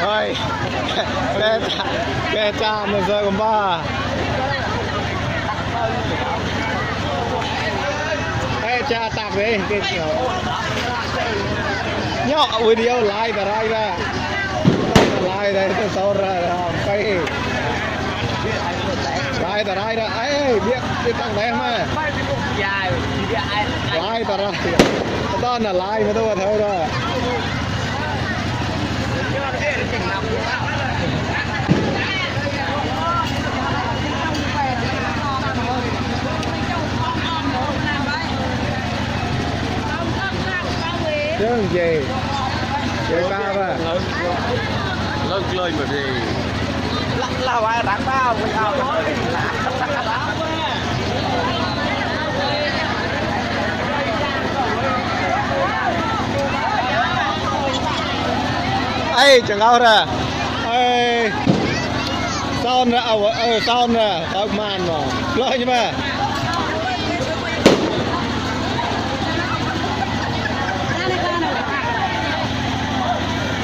ơi cái cha mà giờ còn ba cái cha tạc đấy cái nhỏ video like ra like đây sau ra quay like ra ấy biết thằng đấy mà like ra đó là like mà tôi thôi rồi chứ gì chơi ba mà lớn lên mà gì là ai đánh bao mình ao ấy chẳng ao ra ấy son ra son ra tao man mà lo chứ mà